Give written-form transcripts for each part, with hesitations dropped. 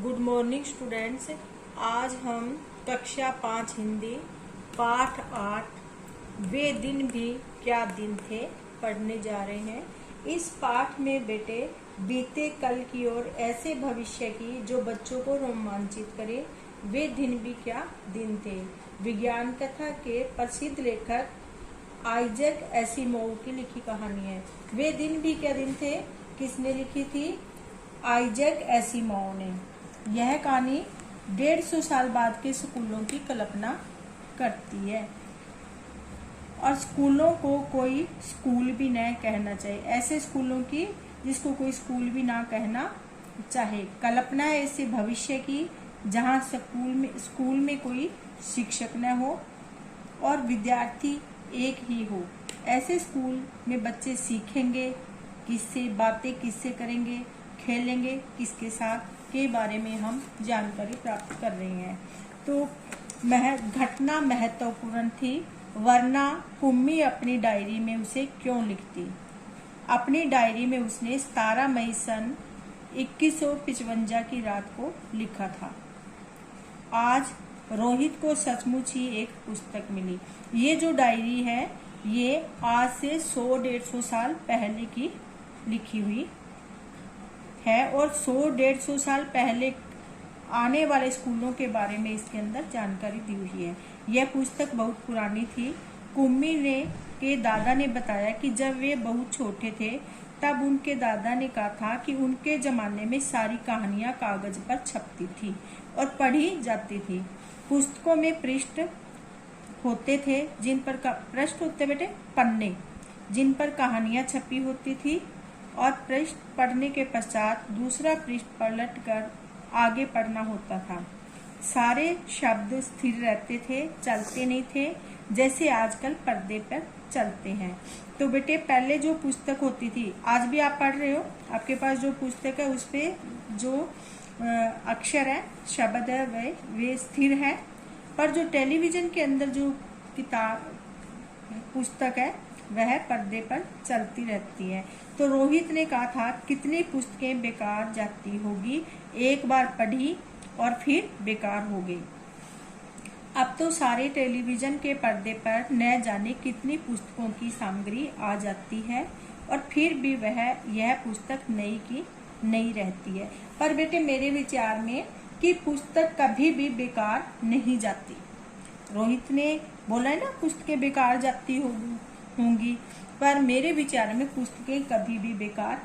Good morning students. आज हम कक्षा 5 हिंदी पाठ 8 वे दिन भी क्या दिन थे पढ़ने जा रहे हैं। इस पाठ में बेटे बीते कल की और ऐसे भविष्य की जो बच्चों को रोमांचित करे, वे दिन भी क्या दिन थे। विज्ञान कथा के प्रसिद्ध लेखक आइजैक एसिमोव की लिखी कहानी है। वे दिन भी क्या दिन थे किसने लिखी थी? आइजैक एसिमोव ने। यह कहानी 150 साल बाद के स्कूलों की कल्पना करती है और स्कूलों को कोई स्कूल भी न कहना चाहिए। ऐसे स्कूलों की जिसको कोई स्कूल भी ना कहना चाहे। कल्पना है ऐसे भविष्य की जहाँ स्कूल में कोई शिक्षक न हो और विद्यार्थी एक ही हो। ऐसे स्कूल में बच्चे सीखेंगे किससे, बातें किससे करेंगे, खेलेंगे किसके साथ के बारे में हम जानकारी प्राप्त कर रहे हैं। तो घटना महत्वपूर्ण थी, वरना कुम्मी अपनी डायरी में उसे क्यों लिखती। अपनी डायरी में उसने 17 मई सन 2155 की रात को लिखा था। आज रोहित को सचमुच ही एक पुस्तक मिली। ये जो डायरी है ये आज से 100-150 साल पहले की लिखी हुई है और 100-150 साल पहले आने वाले स्कूलों के बारे में इसके अंदर जानकारी दी हुई है। यह पुस्तक बहुत पुरानी थी। कुम्मी के दादा ने बताया कि जब वे बहुत छोटे थे तब उनके दादा ने कहा था कि उनके जमाने में सारी कहानियां कागज पर छपती थी और पढ़ी जाती थी। पुस्तकों में पृष्ठ होते थे जिन पर पृष्ठ होते बेटे पन्ने जिन पर कहानियां छपी होती थी और पृष्ठ पढ़ने के पश्चात दूसरा पृष्ठ पलटकर आगे पढ़ना होता था। सारे शब्द स्थिर रहते थे, चलते नहीं थे जैसे आजकल पर्दे पर चलते हैं। तो बेटे पहले जो पुस्तक होती थी, आज भी आप पढ़ रहे हो, आपके पास जो पुस्तक है उस पे जो अक्षर है, शब्द है, वे स्थिर है। पर जो टेलीविजन के अंदर जो किताब पुस्तक है वह पर्दे पर चलती रहती है। तो रोहित ने कहा था कितनी पुस्तकें बेकार जाती होगी, एक बार पढ़ी और फिर बेकार हो गई। अब तो सारे टेलीविजन के पर्दे पर न जाने कितनी पुस्तकों की सामग्री आ जाती है और फिर भी वह यह पुस्तक नई की नई रहती है। पर बेटे मेरे विचार में कि पुस्तक कभी भी बेकार नहीं जाती। रोहित ने बोला है ना पुस्तकें बेकार जाती होंगी, पर मेरे विचार में पुस्तकें कभी भी बेकार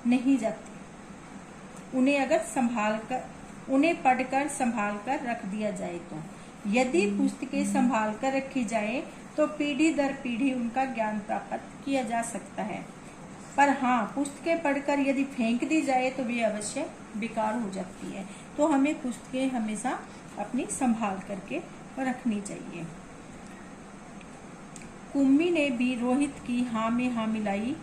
नहीं जाती। उन्हें अगर उन्हें पढ़कर संभाल कर रख दिया जाए तो। यदि पुस्तकें संभाल कर रखी जाए तो पीढ़ी दर पीढ़ी उनका ज्ञान प्राप्त किया जा सकता है। पर हाँ, पुस्तकें पढ़कर यदि फेंक दी जाए तो वे अवश्य बेकार हो जाती है। तो हमें पुस्तकें हमेशा अपनी संभाल करके रखनी चाहिए। कुम्मी ने भी रोहित की हाँ में हाँ मिलाई।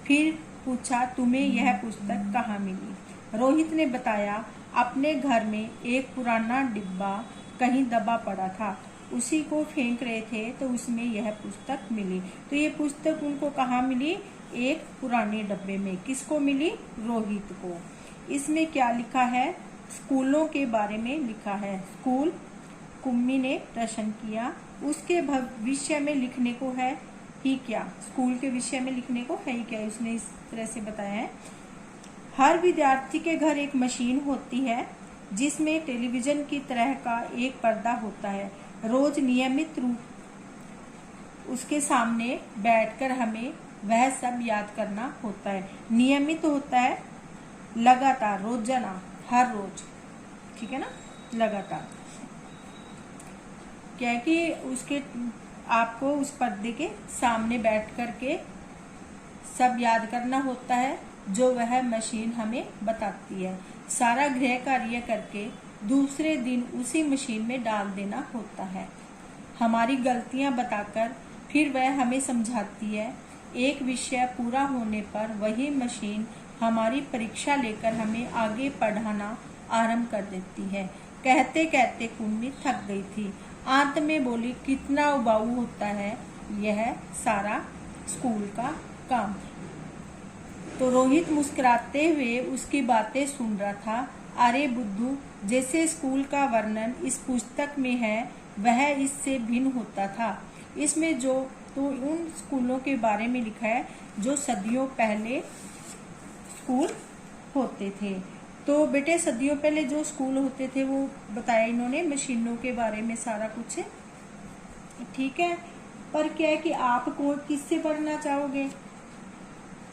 फिर पूछा तुम्हें यह पुस्तक कहाँ मिली? रोहित ने बताया अपने घर में एक पुराना डिब्बा कहीं दबा पड़ा था, उसी को फेंक रहे थे तो उसमें यह पुस्तक मिली। तो ये पुस्तक उनको कहाँ मिली? एक पुराने डब्बे में। किसको मिली? रोहित को। इसमें क्या लिखा है? स्कूलों के बारे में लिखा है। स्कूल? कुम्मी ने प्रश्न किया। उसके भविष्य में लिखने को है ही क्या? स्कूल के विषय में लिखने को है ही क्या? उसने इस तरह से बताया है। हर विद्यार्थी के घर एक मशीन होती है जिसमें टेलीविजन की तरह का एक पर्दा होता है। रोज नियमित रूप उसके सामने बैठकर हमें वह सब याद करना होता है। नियमित होता है लगातार, रोजाना, हर रोज, ठीक है ना, लगातार। क्या है कि उसके आपको उस पर्दे के सामने बैठ करके सब याद करना होता है जो वह मशीन हमें बताती है। सारा गृह कार्य करके दूसरे दिन उसी मशीन में डाल देना होता है। हमारी गलतियां बताकर फिर वह हमें समझाती है। एक विषय पूरा होने पर वही मशीन हमारी परीक्षा लेकर हमें आगे पढ़ाना आरंभ कर देती है। कहते कहते कुम्मी थक गई थी। अंत में बोली कितना उबाऊ होता है यह सारा स्कूल का काम। तो रोहित मुस्कुराते हुए उसकी बातें सुन रहा था। अरे बुद्धू, जैसे स्कूल का वर्णन इस पुस्तक में है वह इससे भिन्न होता था। इसमें जो तो उन स्कूलों के बारे में लिखा है जो सदियों पहले स्कूल होते थे। तो बेटे सदियों पहले जो स्कूल होते थे वो बताया इन्होंने, मशीनों के बारे में सारा कुछ, ठीक है। पर क्या है कि आप किससे पढ़ना चाहोगे?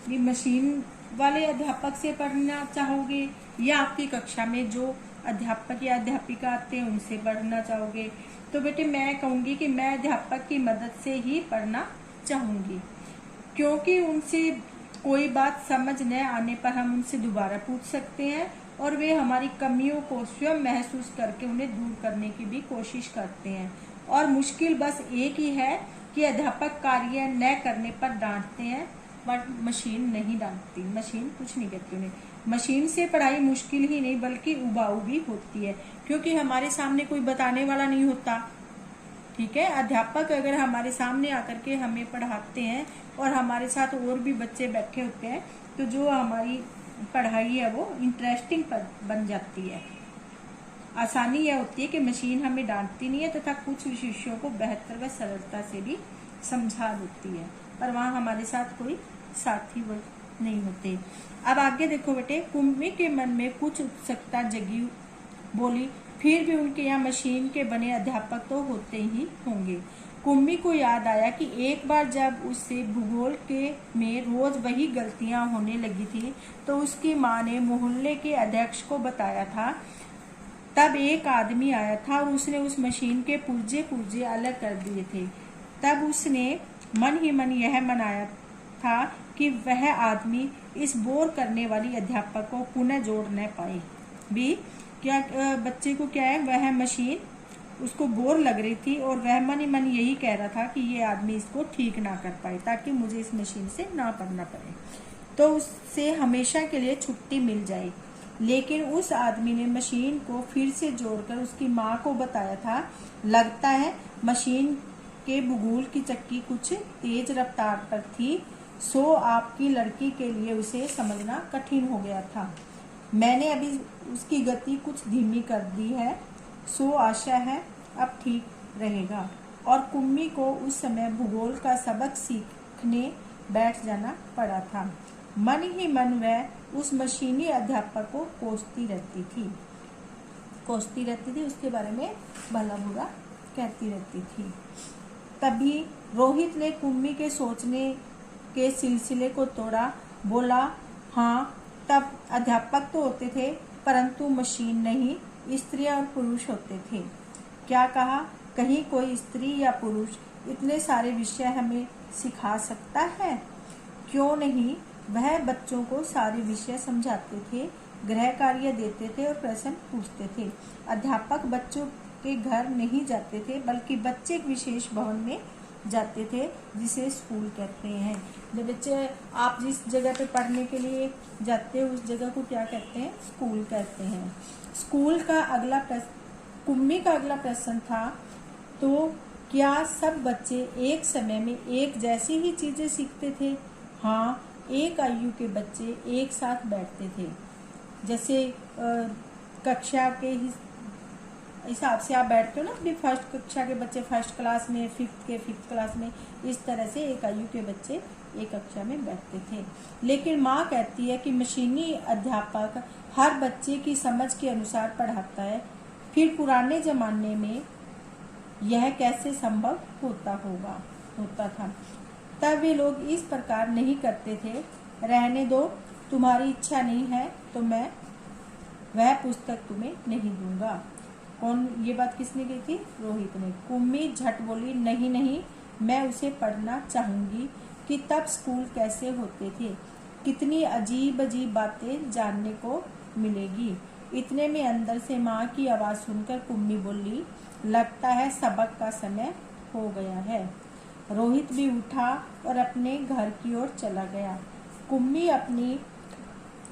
ये मशीन वाले अध्यापक से पढ़ना चाहोगे या आपकी कक्षा में जो अध्यापक या अध्यापिका आते हैं उनसे पढ़ना चाहोगे? तो बेटे मैं कहूंगी कि मैं अध्यापक की मदद से ही पढ़ना चाहूंगी, क्योंकि उनसे कोई बात समझ न आने पर हम उनसे दोबारा पूछ सकते हैं और वे हमारी कमियों को स्वयं महसूस करके उन्हें दूर करने की भी कोशिश करते हैं। और मुश्किल बस एक ही है कि अध्यापक कार्य न करने पर डांटते हैं, बट मशीन नहीं डांटती, मशीन कुछ नहीं कहती उन्हें। मशीन से पढ़ाई मुश्किल ही नहीं बल्कि उबाऊ भी होती है, क्योंकि हमारे सामने कोई बताने वाला नहीं होता, ठीक है। अध्यापक अगर हमारे सामने आकर के हमें पढ़ाते हैं और हमारे साथ और भी बच्चे बैठे होते हैं तो जो हमारी पढ़ाई है वो इंटरेस्टिंग बन जाती है। आसानी यह होती है कि मशीन हमें डांटती नहीं है तथा कुछ विषयों को बेहतर व सरलता से भी समझा देती है, पर वहाँ हमारे साथ कोई साथी वो नहीं होते। अब आगे देखो बेटे, कुम्मी के मन में कुछ उत्सुकता जगी, बोली फिर भी उनके यहाँ मशीन के बने अध्यापक तो होते ही होंगे। कुम्मी को याद आया कि एक बार जब उससे भूगोल के में रोज वही गलतियां होने लगी थी तो उसकी माँ ने मोहल्ले के अध्यक्ष को बताया था। तब एक आदमी आया था और उसने उस मशीन के पुर्जे पुर्जे अलग कर दिए थे। तब उसने मन ही मन यह मनाया था कि वह आदमी इस बोर करने वाली अध्यापक को पुनः जोड़ न पाए। भी क्या बच्चे को क्या है, वह मशीन उसको बोर लग रही थी और वह मन ही मन यही कह रहा था कि ये आदमी इसको ठीक ना कर पाए ताकि मुझे इस मशीन से ना पढ़ना पड़े, तो उससे हमेशा के लिए छुट्टी मिल जाए। लेकिन उस आदमी ने मशीन को फिर से जोड़कर उसकी माँ को बताया था। लगता है मशीन के भूगोल की चक्की कुछ तेज रफ्तार पर थी, सो आपकी लड़की के लिए उसे समझना कठिन हो गया था। मैंने अभी उसकी गति कुछ धीमी कर दी है, सो आशा है अब ठीक रहेगा। और कुम्मी को उस समय भूगोल का सबक सीखने बैठ जाना पड़ा था। मन ही मन वह उस मशीनी अध्यापक को कोसती रहती थी, उसके बारे में भला बुरा कहती रहती थी। तभी रोहित ने कुम्मी के सोचने के सिलसिले को तोड़ा, बोला हाँ, तब अध्यापक तो होते थे परंतु मशीन नहीं, स्त्रियां और पुरुष होते थे। क्या कहा? कहीं कोई स्त्री या पुरुष इतने सारे विषय हमें सिखा सकता है? क्यों नहीं, वह बच्चों को सारे विषय समझाते थे, गृह कार्य देते थे और प्रश्न पूछते थे। अध्यापक बच्चों के घर नहीं जाते थे बल्कि बच्चे एक विशेष भवन में जाते थे जिसे स्कूल कहते हैं। जब बच्चे आप जिस जगह पे पढ़ने के लिए जाते हो उस जगह को क्या कहते हैं? स्कूल कहते हैं। स्कूल का अगला प्रश्न, कुम्मी का अगला प्रश्न था, तो क्या सब बच्चे एक समय में एक जैसी ही चीजें सीखते थे? हाँ, एक आयु के बच्चे एक साथ बैठते थे। जैसे कक्षा के हिसाब से आप बैठते हो ना, अपनी फर्स्ट कक्षा के बच्चे फर्स्ट क्लास में, फिफ्थ क्लास में, इस तरह से एक आयु के बच्चे एक कक्षा में बैठते थे। लेकिन माँ कहती है कि मशीनी अध्यापक हर बच्चे की समझ के अनुसार पढ़ाता है। फिर पुराने जमाने में यह कैसे संभव होता था। तब वे लोग इस प्रकार नहीं करते थे। रहने दो, तुम्हारी इच्छा नहीं है तो मैं वह पुस्तक तुम्हें नहीं दूंगा। कौन, ये बात किसने की थी? रोहित ने। कुम्मी झट बोली, नहीं नहीं, मैं उसे पढ़ना चाहूंगी कि तब स्कूल कैसे होते थे, कितनी अजीब अजीब बातें जानने को मिलेगी। इतने में अंदर से माँ की आवाज सुनकर कुम्मी बोली, लगता है सबक का समय हो गया है। रोहित भी उठा और अपने घर की ओर चला गया। कुम्मी अपनी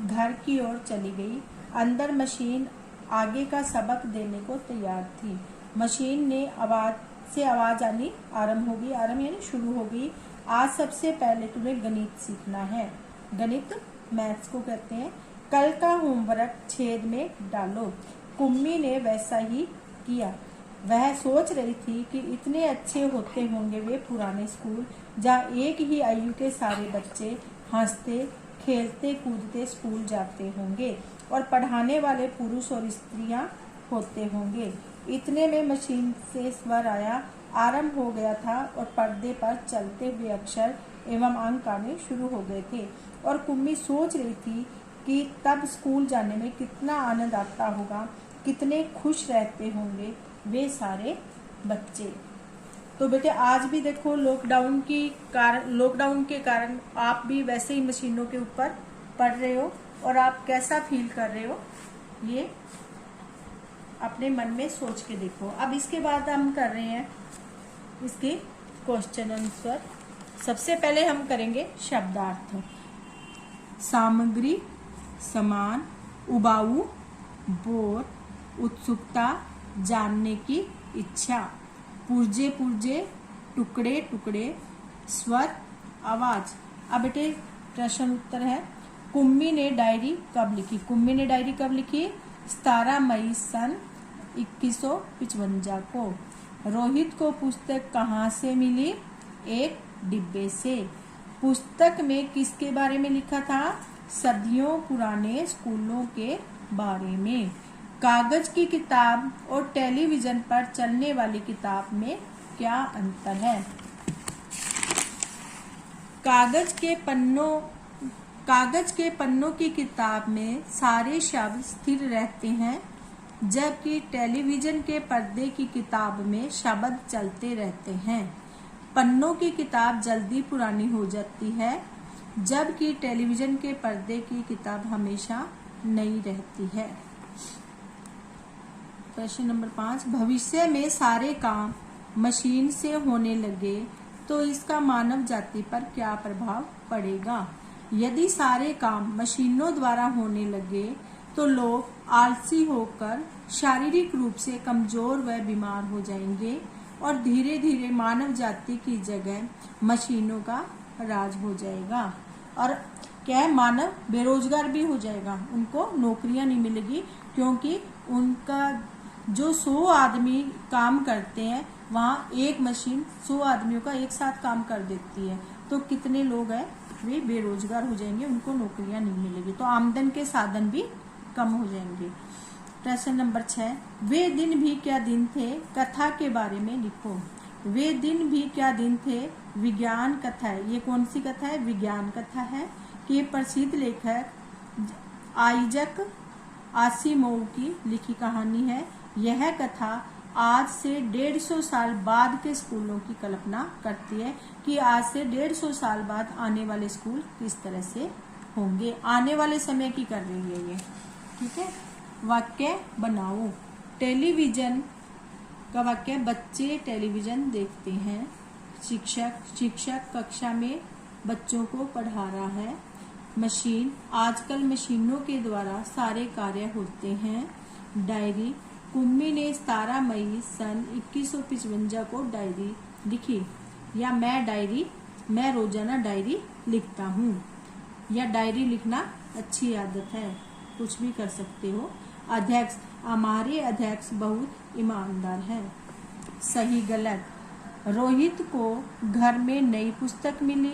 घर की ओर चली गई। अंदर मशीन आगे का सबक देने को तैयार थी। मशीन ने आवाज आनी आरंभ यानी शुरू हो गई। आज सबसे पहले तुम्हें गणित सीखना है। गणित मैथ्स को कहते हैं। कल का होमवर्क छेद में डालो। कुम्मी ने वैसा ही किया। वह सोच रही थी कि इतने अच्छे होते होंगे वे पुराने स्कूल, जहाँ एक ही आयु के सारे बच्चे हंसते खेलते कूदते स्कूल जाते होंगे और पढ़ाने वाले पुरुष और स्त्रियां होते होंगे। इतने में मशीन से स्वर आया, आरंभ हो गया था और पर्दे पर चलते हुए अक्षर एवं अंक आने शुरू हो गए थे। और कुम्मी सोच रही थी कि तब स्कूल जाने में कितना आनंद आता होगा, कितने खुश रहते होंगे वे सारे बच्चे। तो बेटे आज भी देखो लॉकडाउन के कारण आप भी वैसे ही मशीनों के ऊपर पढ़ रहे हो और आप कैसा फील कर रहे हो ये अपने मन में सोच के देखो। अब इसके बाद हम कर रहे हैं इसके क्वेश्चन आंसर। सबसे पहले हम करेंगे शब्दार्थ। सामग्री, समान, उबाऊ, बोर, उत्सुकता, जानने की इच्छा, पुर्जे पुर्जे, टुकड़े टुकड़े, स्वर, आवाज। अब बेटे प्रश्न उत्तर है, कुम्मी ने डायरी कब लिखी? कुम्मी ने डायरी कब लिखी? 17 मई सन 2155 को। रोहित को पुस्तक कहाँ से मिली? एक डिब्बे से। पुस्तक में किसके बारे में लिखा था? सदियों पुराने स्कूलों के बारे में। कागज की किताब और टेलीविजन पर चलने वाली किताब में क्या अंतर है? कागज के पन्नों की किताब में सारे शब्द स्थिर रहते हैं, जबकि टेलीविजन के पर्दे की किताब में शब्द चलते रहते हैं। पन्नों की किताब जल्दी पुरानी हो जाती है, जबकि टेलीविजन के पर्दे की किताब हमेशा नई रहती है। प्रश्न नंबर 5, भविष्य में सारे काम मशीन से होने लगे तो इसका मानव जाति पर क्या प्रभाव पड़ेगा? यदि सारे काम मशीनों द्वारा होने लगे तो लोग आलसी होकर शारीरिक रूप से कमजोर व बीमार हो जाएंगे और धीरे धीरे मानव जाति की जगह मशीनों का राज हो जाएगा। और क्या है, मानव बेरोजगार भी हो जाएगा, उनको नौकरियां नहीं मिलेगी, क्योंकि उनका जो 100 आदमी काम करते हैं वहाँ एक मशीन 100 आदमियों का एक साथ काम कर देती है। तो कितने लोग हैं वे बेरोजगार हो जाएंगे, उनको नौकरियां नहीं मिलेगी, तो आमदन के साधन भी कम हो जाएंगे। प्रश्न नंबर 6, वे दिन भी क्या दिन थे? कथा के बारे में लिखो। वे दिन भी क्या दिन थे विज्ञान कथा है। ये कौन सी कथा है? विज्ञान कथा है कि प्रसिद्ध लेखक आइजक आसिमोव की लिखी कहानी है। यह कथा आज से 150 साल बाद के स्कूलों की कल्पना करती है कि आज से 150 साल बाद आने वाले स्कूल किस तरह से होंगे। आने वाले समय की कर रही है ये, ठीक है। वाक्य बनाओ। टेलीविजन का वाक्य, बच्चे टेलीविजन देखते हैं। शिक्षक कक्षा में बच्चों को पढ़ा रहा है। मशीन, आजकल मशीनों के द्वारा सारे कार्य होते हैं। डायरी, कुम्मी ने 17 मई सन 2155 को डायरी लिखी। या मैं रोजाना डायरी लिखता हूँ। या डायरी लिखना अच्छी आदत है, कुछ भी कर सकते हो। अध्यक्ष, हमारे अध्यक्ष बहुत ईमानदार है। सही गलत, रोहित को घर में नई पुस्तक मिली,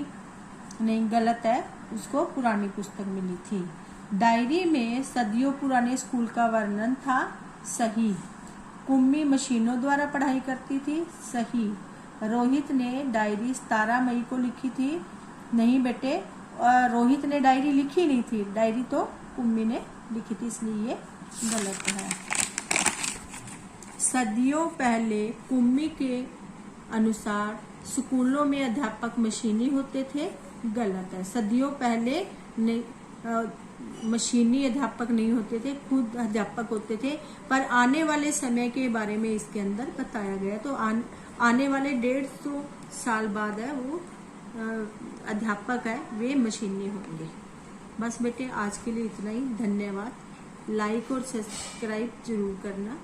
नहीं गलत है, उसको पुरानी पुस्तक मिली थी। डायरी में सदियों पुराने स्कूल का वर्णन था, सही। कुम्मी मशीनों द्वारा पढ़ाई करती थी, सही। रोहित ने डायरी 17 मई को लिखी थी, नहीं बेटे, रोहित ने डायरी लिखी नहीं थी, डायरी तो कुम्मी ने लिखी थी, इसलिए ये गलत है। सदियों पहले कुम्मी के अनुसार स्कूलों में अध्यापक मशीनी होते थे, गलत है। सदियों पहले मशीनी अध्यापक नहीं होते थे, खुद अध्यापक होते थे। पर आने वाले समय के बारे में इसके अंदर बताया गया, तो आने वाले 150 साल बाद है वो अध्यापक है वे मशीनी होंगे। बस बेटे आज के लिए इतना ही। धन्यवाद। लाइक और सब्सक्राइब जरूर करना।